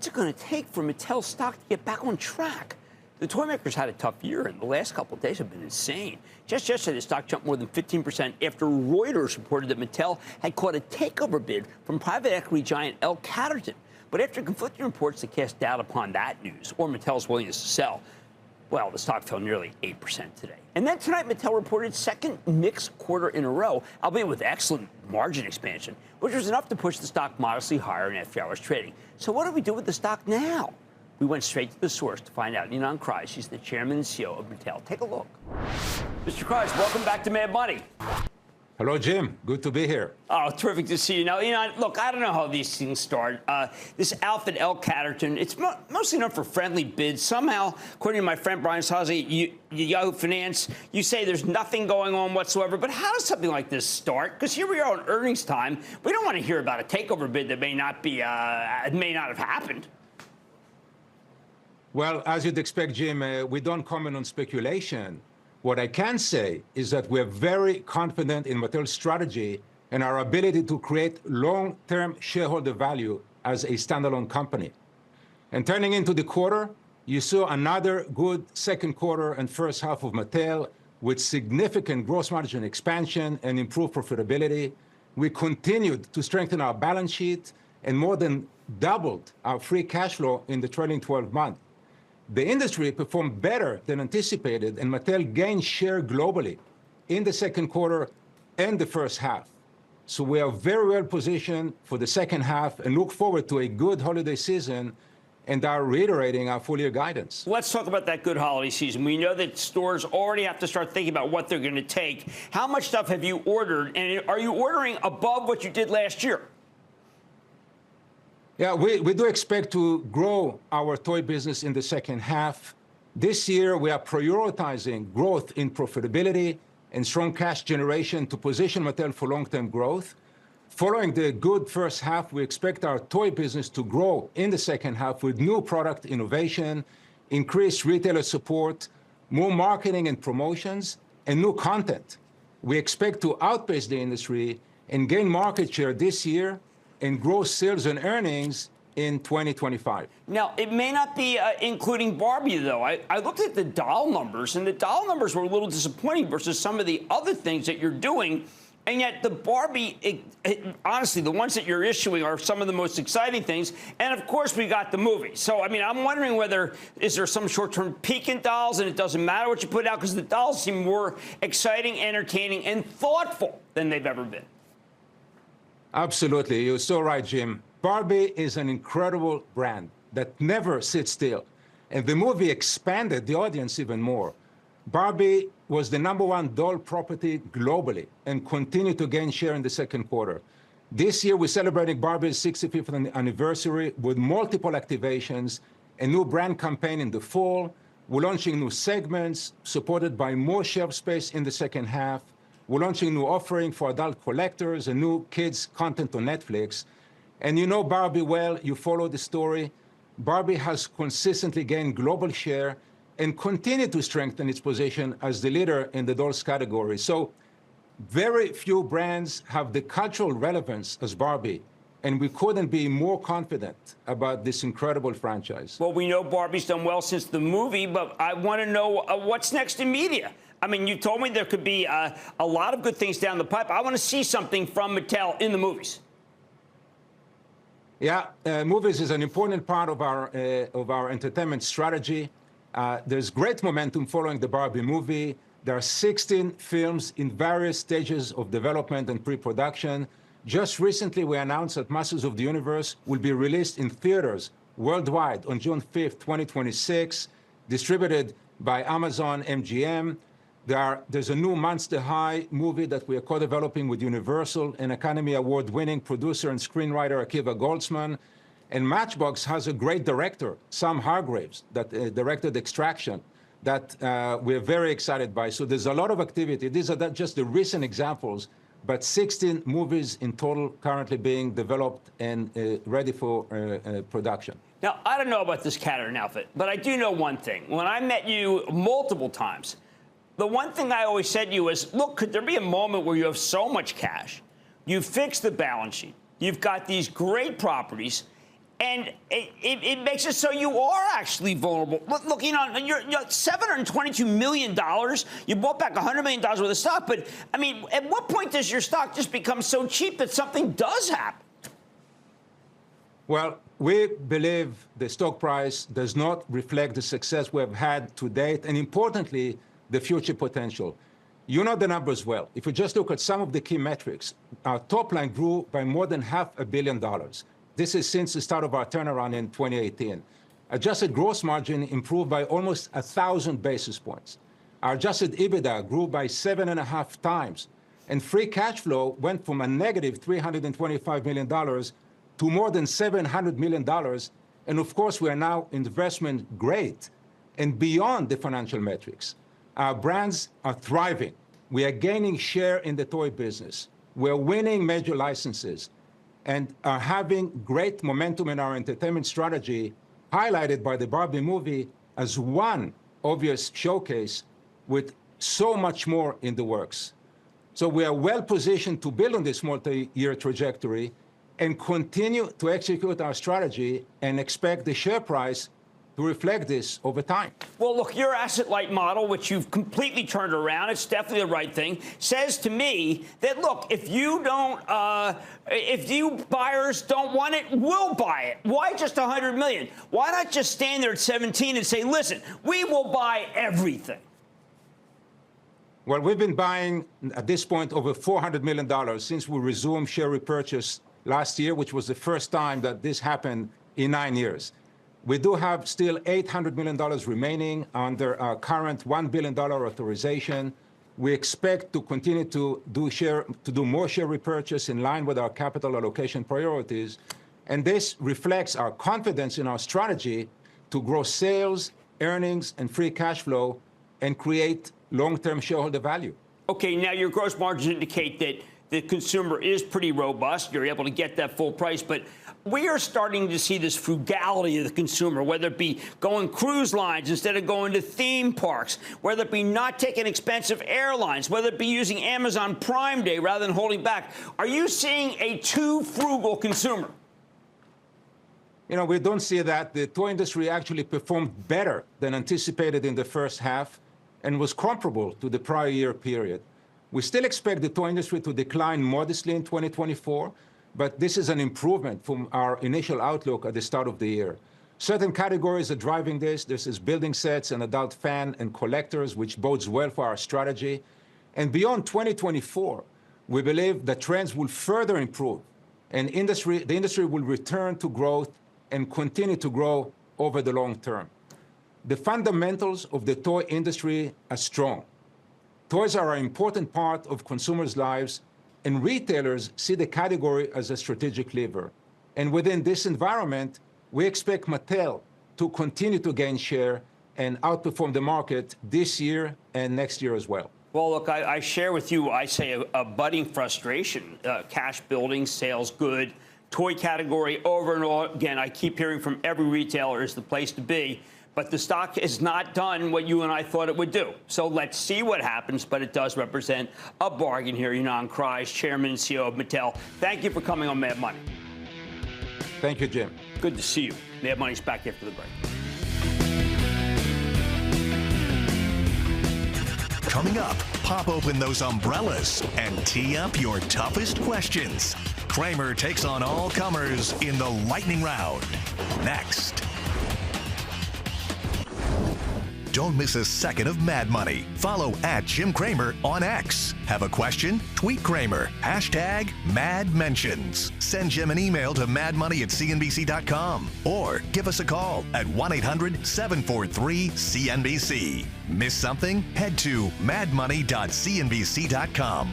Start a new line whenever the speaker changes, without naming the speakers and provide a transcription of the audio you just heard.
what's it going to take for Mattel stock to get back on track? The toy makers had a tough year, and the last couple of days have been insane. Just yesterday, the stock jumped more than 15% after Reuters reported that Mattel had caught a takeover bid from private equity giant L. Catterton. But after conflicting reports that cast doubt upon that news or Mattel's willingness to sell, well, the stock fell nearly 8% today. And then tonight, Mattel reported second mixed quarter in a row, albeit with excellent margin expansion, which was enough to push the stock modestly higher in after-hours trading. So what do we do with the stock now? We went straight to the source to find out. Ynon Kreiz, she's the chairman and CEO of Mattel. Take a look. Mr. Kreiz, welcome back to Mad Money.
Hello, Jim. Good to be here.
Oh, terrific to see you. Now, Ynon, look, I don't know how these things start. This outfit, L. Catterton, it's mostly known for friendly bids. Somehow, according to my friend Brian Sozzi, Yahoo Finance, you say there's nothing going on whatsoever. But how does something like this start? Because here we are on earnings time. We don't want to hear about a takeover bid that may not have happened.
Well, as you'd expect, Jim, we don't comment on speculation. What I can say is that we're very confident in Mattel's strategy and our ability to create long-term shareholder value as a standalone company. And turning into the quarter, you saw another good second quarter and first half of Mattel with significant gross margin expansion and improved profitability. We continued to strengthen our balance sheet and more than doubled our free cash flow in the trailing 12 months. The industry performed better than anticipated, and Mattel gained share globally in the second quarter and the first half. So we are very well positioned for the second half and look forward to a good holiday season and are reiterating our full-year guidance.
Let's talk about that good holiday season. We know that stores already have to start thinking about what they're going to take. How much stuff have you ordered, and are you ordering above what you did last year?
Yeah, we do expect to grow our toy business in the second half. This year, we are prioritizing growth in profitability and strong cash generation to position Mattel for long-term growth. Following the good first half, we expect our toy business to grow in the second half with new product innovation, increased retailer support, more marketing and promotions, and new content. We expect to outpace the industry and gain market share this year and grow sales and earnings in 2025.
Now, it may not be including Barbie, though. I looked at the doll numbers, and the doll numbers were a little disappointing versus some of the other things that you're doing. And yet the Barbie, honestly, the ones that you're issuing are some of the most exciting things. And, of course, we got the movie. So, I mean, I'm wondering is there some short-term peak in dolls, and it doesn't matter what you put out because the dolls seem more exciting, entertaining, and thoughtful than they've ever been.
Absolutely. You're so right, Jim. Barbie is an incredible brand that never sits still. And the movie expanded the audience even more. Barbie was the #1 doll property globally and continued to gain share in the second quarter. This year, we're celebrating Barbie's 65th anniversary with multiple activations, a new brand campaign in the fall. We're launching new segments supported by more shelf space in the second half. We're launching a new offering for adult collectors and new kids' content on Netflix. And you know Barbie well, you follow the story. Barbie has consistently gained global share and continued to strengthen its position as the leader in the dolls category. So very few brands have the cultural relevance as Barbie, and we couldn't be more confident about this incredible franchise.
Well, we know Barbie's done well since the movie, but I want to know what's next in media. I mean, you told me there could be a lot of good things down the pipe. I want to see something from Mattel in the movies.
Yeah, movies is an important part of our entertainment strategy. There's great momentum following the Barbie movie. There are 16 films in various stages of development and pre-production. Just recently, we announced that Masters of the Universe will be released in theaters worldwide on June 5th, 2026, distributed by Amazon MGM. There's a new Monster High movie that we are co-developing with Universal and Academy Award-winning producer and screenwriter Akiva Goldsman. And Matchbox has a great director, Sam Hargraves, that directed Extraction, that we're very excited by. So there's a lot of activity. These are just the recent examples, but 16 movies in total currently being developed and ready for production.
Now, I don't know about this Catterton outfit, but I do know one thing. When I met you multiple times, the one thing I always said to you is, look, could there be a moment where you have so much cash, you fix the balance sheet, you've got these great properties, And it makes it so you are actually vulnerable. Look, you're $722 million. You bought back $100 million worth of stock. But, I mean, at what point does your stock just become so cheap that something does happen?
Well, we believe the stock price does not reflect the success we have had to date, and importantly, the future potential. You know the numbers well. If you just look at some of the key metrics, our top line grew by more than $500 million. This is since the start of our turnaround in 2018. Adjusted gross margin improved by almost 1,000 basis points. Our adjusted EBITDA grew by 7.5 times, and free cash flow went from a negative $325 million to more than $700 million. And of course, we are now investment grade. And beyond the financial metrics, our brands are thriving. We are gaining share in the toy business. We're winning major licenses and are having great momentum in our entertainment strategy, highlighted by the Barbie movie as one obvious showcase with so much more in the works. So we are well positioned to build on this multi-year trajectory and continue to execute our strategy and expect the share price to reflect this over time.
Well, look, your asset-light model, which you've completely turned around, it's definitely the right thing, says to me that, look, if you buyers don't want it, we'll buy it. Why just $100 million? Why not just stand there at 17 and say, listen, we will buy everything?
Well, we've been buying, at this point, over $400 million since we resumed share repurchase last year, which was the first time that this happened in 9 years. We do have still $800 million remaining under our current $1 billion authorization. We expect to continue to do more share repurchase in line with our capital allocation priorities. And this reflects our confidence in our strategy to grow sales, earnings, and free cash flow and create long-term shareholder value.
Okay, now your gross margins indicate that the consumer is pretty robust. You're able to get that full price. But we are starting to see this frugality of the consumer, whether it be going cruise lines instead of going to theme parks, whether it be not taking expensive airlines, whether it be using Amazon Prime Day rather than holding back. Are you seeing a too frugal consumer?
You know, we don't see that. The toy industry actually performed better than anticipated in the first half and was comparable to the prior year period. We still expect the toy industry to decline modestly in 2024, but this is an improvement from our initial outlook at the start of the year. Certain categories are driving this. This is building sets and adult fan and collectors, which bodes well for our strategy. And beyond 2024, we believe that trends will further improve, and the industry will return to growth and continue to grow over the long term. The fundamentals of the toy industry are strong. Toys are an important part of consumers' lives, and retailers see the category as a strategic lever. And within this environment, we expect Mattel to continue to gain share and outperform the market this year and next year as well.
Well, look, I share with you, I say, a budding frustration. Cash building, sales good, toy category over and over again. I keep hearing from every retailer is the place to be. But the stock has not done what you and I thought it would do. So let's see what happens. But it does represent a bargain here. Ynon Kreiz, Chairman and CEO of Mattel. Thank you for coming on Mad Money.
Thank you, Jim.
Good to see you. Mad Money's back after the break.
Coming up, pop open those umbrellas and tee up your toughest questions. Cramer takes on all comers in the lightning round. Next. Don't miss a second of Mad Money. Follow @Jim Cramer on X. Have a question? Tweet Cramer. #MadMentions. Send Jim an email to madmoney@cnbc.com or give us a call at 1-800-743-CNBC. Miss something? Head to madmoney.cnbc.com.